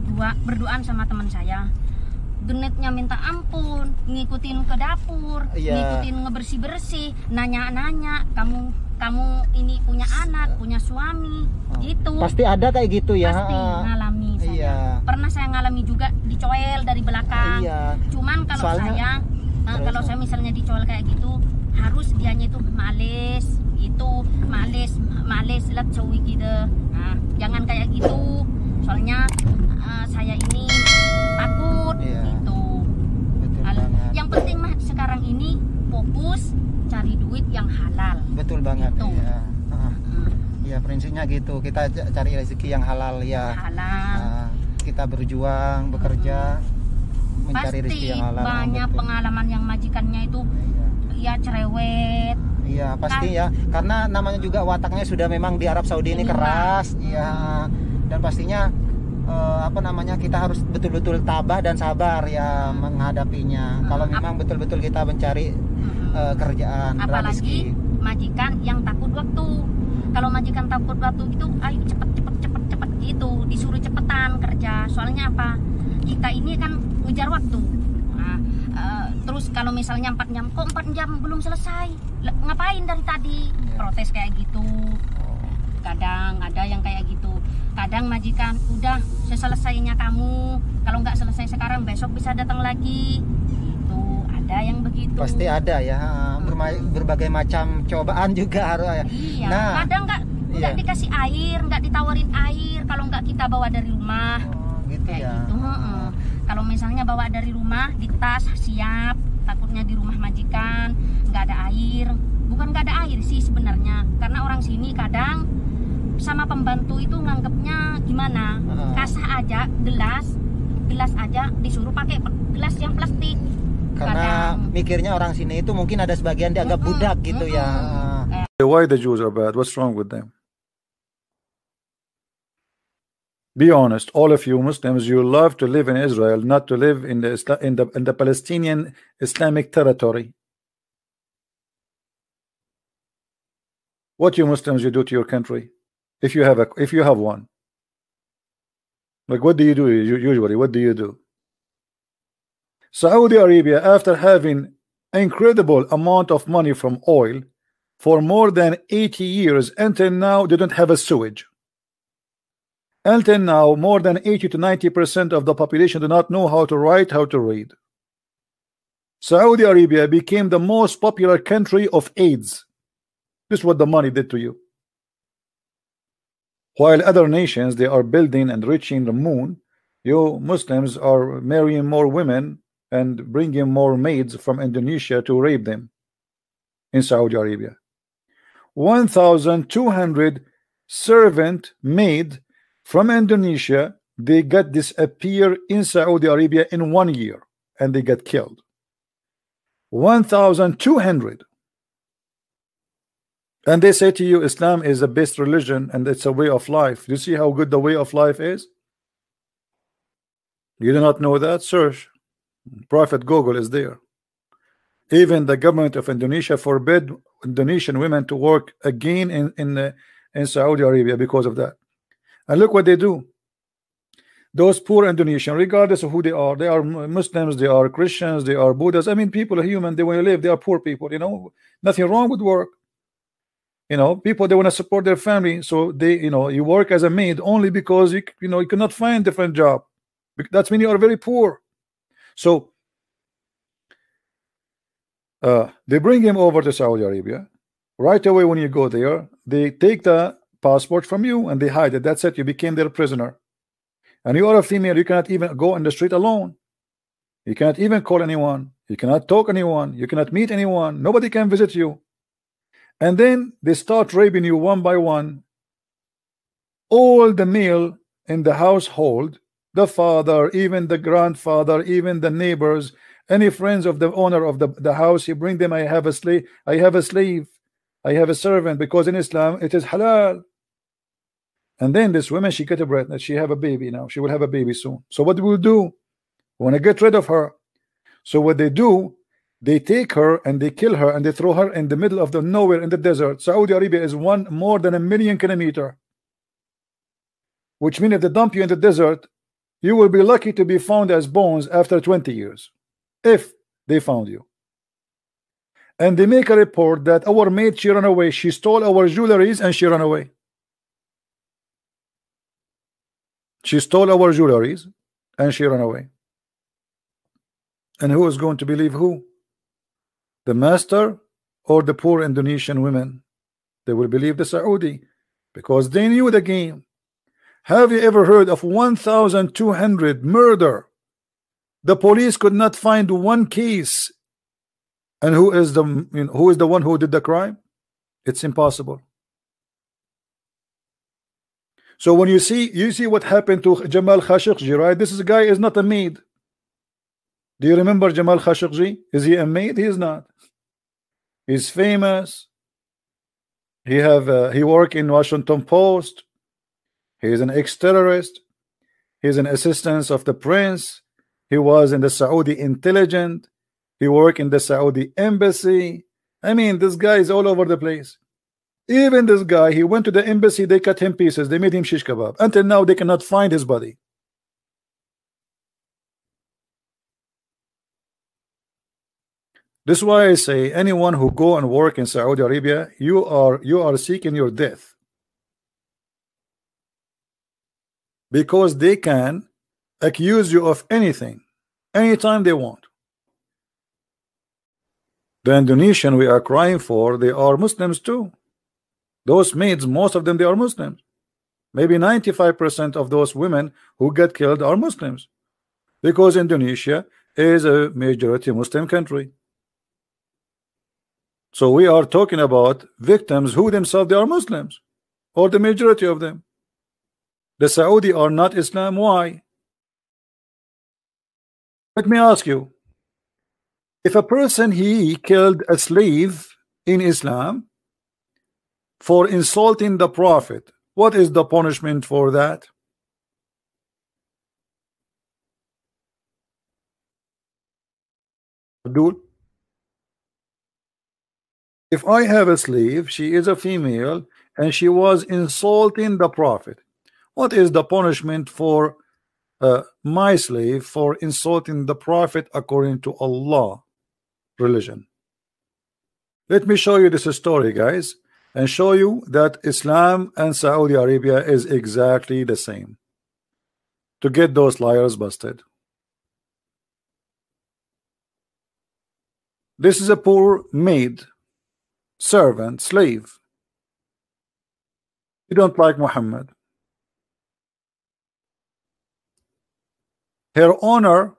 saya berduaan sama teman saya. Genitnya minta ampun, ngikutin ke dapur, ngikutin ngebersih-bersih, nanya-nanya, kamu ini punya anak, punya suami, gitu. Pasti ada kayak gitu ya. Pasti ngalami saya. Pernah saya ngalami juga dicoel dari belakang. Cuman kalau kalau saya misalnya dicoel kayak gitu, harus dianya itu males lah cowok gitu. Nah, jangan kayak gitu. Soalnya saya ini takut gitu. Yang penting mah sekarang ini fokus cari duit yang halal. Betul banget. Gitu. Ya prinsipnya gitu. Kita cari rezeki yang halal ya. Halal. Kita berjuang, bekerja, mencari rezeki yang halal. Pasti banyak pengalaman yang majikannya itu ya cerewet. Iya pasti ya. Karena namanya juga wataknya sudah memang di Arab Saudi ini keras. Iya. Dan pastinya kita harus betul-betul tabah dan sabar ya menghadapinya. Kalau memang betul-betul kita mencari kerjaan, apalagi majikan yang takut waktu. Kalau majikan takut waktu gitu, ayo cepet gitu, disuruh cepetan kerja. Soalnya apa? Kita ini kan ujar waktu. Nah, terus kalau misalnya 4 jam, kok 4 jam belum selesai? Ngapain dari tadi? Protes kayak gitu. Kadang ada yang kayak gitu. Kadang majikan udah selesainya kamu, kalau nggak selesai sekarang besok bisa datang lagi. Itu ada yang begitu. Pasti ada ya. Berbagai macam cobaan juga harus ya. Iya. Nah, kadang nggak dikasih air, nggak ditawarin air kalau nggak kita bawa dari rumah. Gitu kayak ya. Gitu. Kalau misalnya bawa dari rumah di tas siap, takutnya di rumah majikan nggak ada air. Bukan nggak ada air sih sebenarnya, karena orang sini kadang sama pembantu itu nganggapnya gimana, kasah aja gelas aja disuruh pakai gelas yang plastik. Karena mikirnya orang sini itu mungkin ada sebagian dianggap budak gitu ya. Why the Jews are bad? What's wrong with them? Be honest, all of you Muslims, you love to live in Israel, not to live in the Palestinian Islamic territory. What you Muslims you do to your country? If you have one, like what do you do usually? What do you do? Saudi Arabia, after having incredible amount of money from oil for more than 80 years, until now they don't have a sewage. Until now, more than 80 to 90% of the population do not know how to write, how to read. Saudi Arabia became the most popular country of AIDS. This is what the money did to you. While other nations, they are building and reaching the moon, you Muslims are marrying more women and bringing more maids from Indonesia to rape them in Saudi Arabia. 1,200 servant maid from Indonesia, they got disappear in Saudi Arabia in 1 year, and they got killed. 1,200. And they say to you, Islam is the best religion and it's a way of life. Do you see how good the way of life is? You do not know that? Search. Prophet Google is there. Even the government of Indonesia forbid Indonesian women to work again in Saudi Arabia because of that. And look what they do. Those poor Indonesians, regardless of who they are Muslims, they are Christians, they are Buddhists. I mean, people are human. They want to live. They are poor people. You know, nothing wrong with work. You know, people, they want to support their family, so they, you work as a maid only because you cannot find a different job. That's mean you are very poor. So they bring him over to Saudi Arabia. Right away when you go there, they take the passport from you and they hide it. That's it. You became their prisoner. And you are a female. You cannot even go on the street alone. You cannot even call anyone. You cannot talk to anyone. You cannot meet anyone. Nobody can visit you. And then they start raping you one by one. All the male in the household, the father, even the grandfather, even the neighbors, any friends of the owner of the house, you bring them. I have a slave, I have a servant, because in Islam it is halal. And then this woman, she get a pregnant, she have a baby now. She will have a baby soon. So what will do? We want to get rid of her. So what they do, they take her and they kill her and they throw her in the middle of the nowhere in the desert. Saudi Arabia is more than 1 million kilometers, which means if they dump you in the desert, you will be lucky to be found as bones after 20 years, if they found you. And they make a report that our maid, she ran away. She stole our jewelries and she ran away. She stole our jewelries and she ran away. And who is going to believe who? The master or the poor Indonesian women? They will believe the Saudi, because they knew the game. Have you ever heard of 1,200 murder? The police could not find one case. And who is the one who did the crime? It's impossible. So when you see what happened to Jamal Khashoggi, right? This guy is not a maid. Do you remember Jamal Khashoggi? Is he a maid? He is not. He's famous. He worked in Washington Post. He is an ex-terrorist. He's an assistant of the prince. He was in the Saudi intelligence. He worked in the Saudi embassy. I mean, this guy is all over the place. Even this guy, he went to the embassy, they cut him pieces, they made him shish kebab. Until now, they cannot find his body. This is why I say, anyone who go and work in Saudi Arabia, you are seeking your death. Because they can accuse you of anything, anytime they want. The Indonesian we are crying for, they are Muslims too. Those maids, most of them, they are Muslims. Maybe 95% of those women who get killed are Muslims, because Indonesia is a majority Muslim country. So we are talking about victims who themselves they are Muslims, or the majority of them. The Saudi are not Islam. Why? Let me ask you, if a person he killed a slave in Islam for insulting the Prophet, what is the punishment for that? Abdul? If I have a slave, she is a female and she was insulting the Prophet, what is the punishment for my slave for insulting the Prophet according to Allah religion? Let me show you this story, guys, and show you that Islam and Saudi Arabia is exactly the same, to get those liars busted. This is a poor maid, servant, slave. You don't like Muhammad. Her owner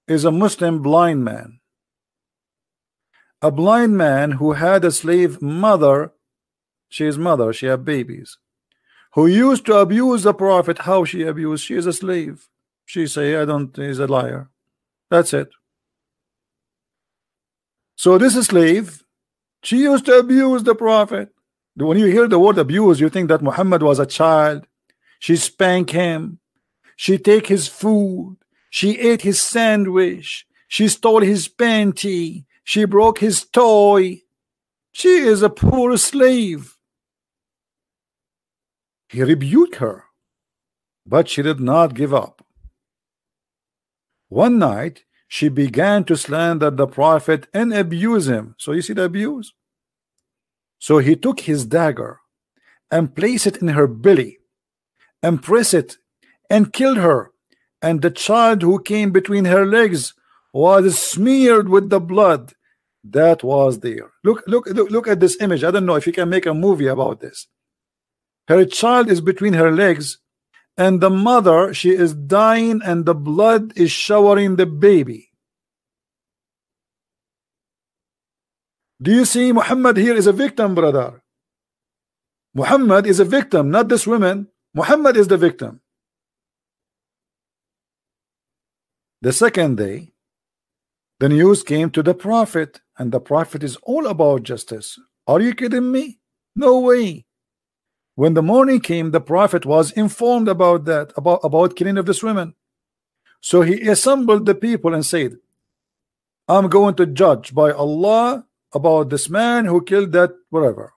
is a Muslim blind man. A blind man who had a slave mother. She is mother, she had babies, who used to abuse the Prophet. How she abused? She is a slave. She say, I don't, he's a liar. That's it. So this slave, she used to abuse the Prophet. When you hear the word abuse, you think that Muhammad was a child. She spanked him. She take his food. She ate his sandwich. She stole his panty. She broke his toy. She is a poor slave. He rebuked her, but she did not give up. One night, she began to slander the Prophet and abuse him. So you see the abuse? So he took his dagger and placed it in her belly and pressed it and killed her, and the child who came between her legs was smeared with the blood that was there. Look at this image. I don't know if you can make a movie about this. Her child is between her legs, and the mother, she is dying, and the blood is showering the baby. Do you see? Muhammad here is a victim, brother. Muhammad is a victim, not this woman. Muhammad is the victim. The second day, the news came to the Prophet, and the Prophet is all about justice. Are you kidding me? No way. When the morning came, the Prophet was informed about that, about killing of this woman. So he assembled the people and said, I'm going to judge by Allah about this man who killed that whatever.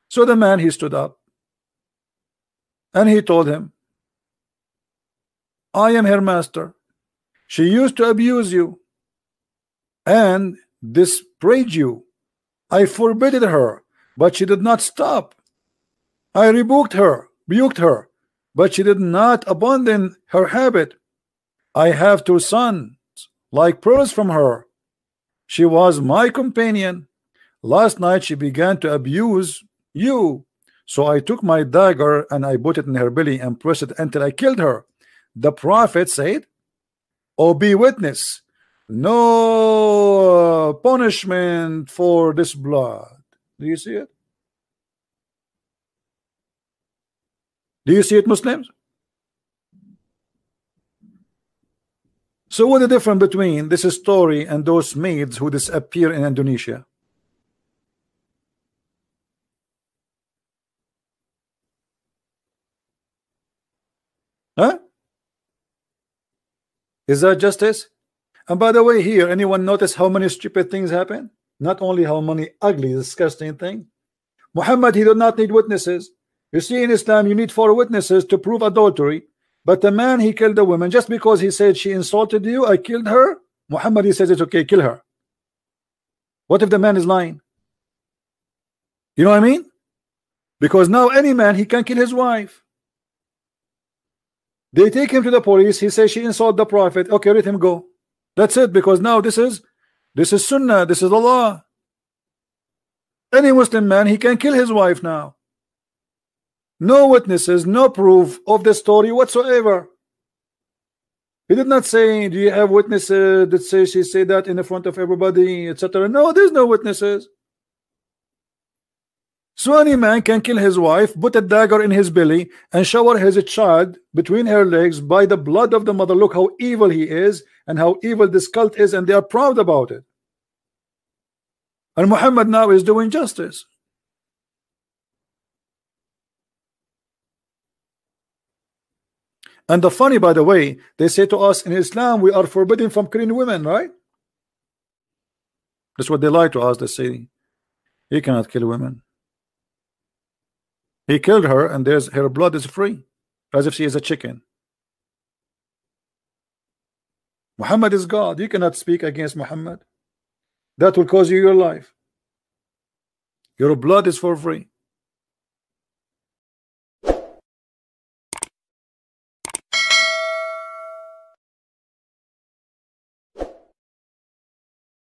So the man, he stood up and he told him, I am her master. She used to abuse you and disparage you. I forbade her, but she did not stop. I rebuked her, but she did not abandon her habit. I have 2 sons, like pearls from her. She was my companion. Last night she began to abuse you. So I took my dagger and I put it in her belly and pressed it until I killed her. The prophet said, "Oh, be witness. No punishment for this blood." Do you see it? Do you see it, Muslims? So what is the difference between this story and those maids who disappear in Indonesia? Huh? Is that justice? And by the way, here, anyone notice how many stupid things happen? Not only how many ugly, disgusting things. Muhammad, he did not need witnesses. You see, in Islam, you need 4 witnesses to prove adultery. But the man, he killed the woman just because he said she insulted you, I killed her. Muhammad, he says it's okay, kill her. What if the man is lying? You know what I mean? Because now any man, he can kill his wife. They take him to the police. He says she insulted the prophet. Okay, let him go. That's it. Because now this is Sunnah. This is the law. Any Muslim man, he can kill his wife now. No witnesses, no proof of the story whatsoever. He did not say, do you have witnesses that say she said that in the front of everybody, etc. No, there's no witnesses. So any man can kill his wife, put a dagger in his belly, and shower his child between her legs by the blood of the mother. Look how evil he is and how evil this cult is, and they are proud about it. And Muhammad now is doing justice. And the funny, by the way, they say to us in Islam, we are forbidden from killing women, right? That's what they lie to us. They say, he cannot kill women. He killed her, and her blood is free, as if she is a chicken. Muhammad is God. You cannot speak against Muhammad. That will cost you your life. Your blood is for free.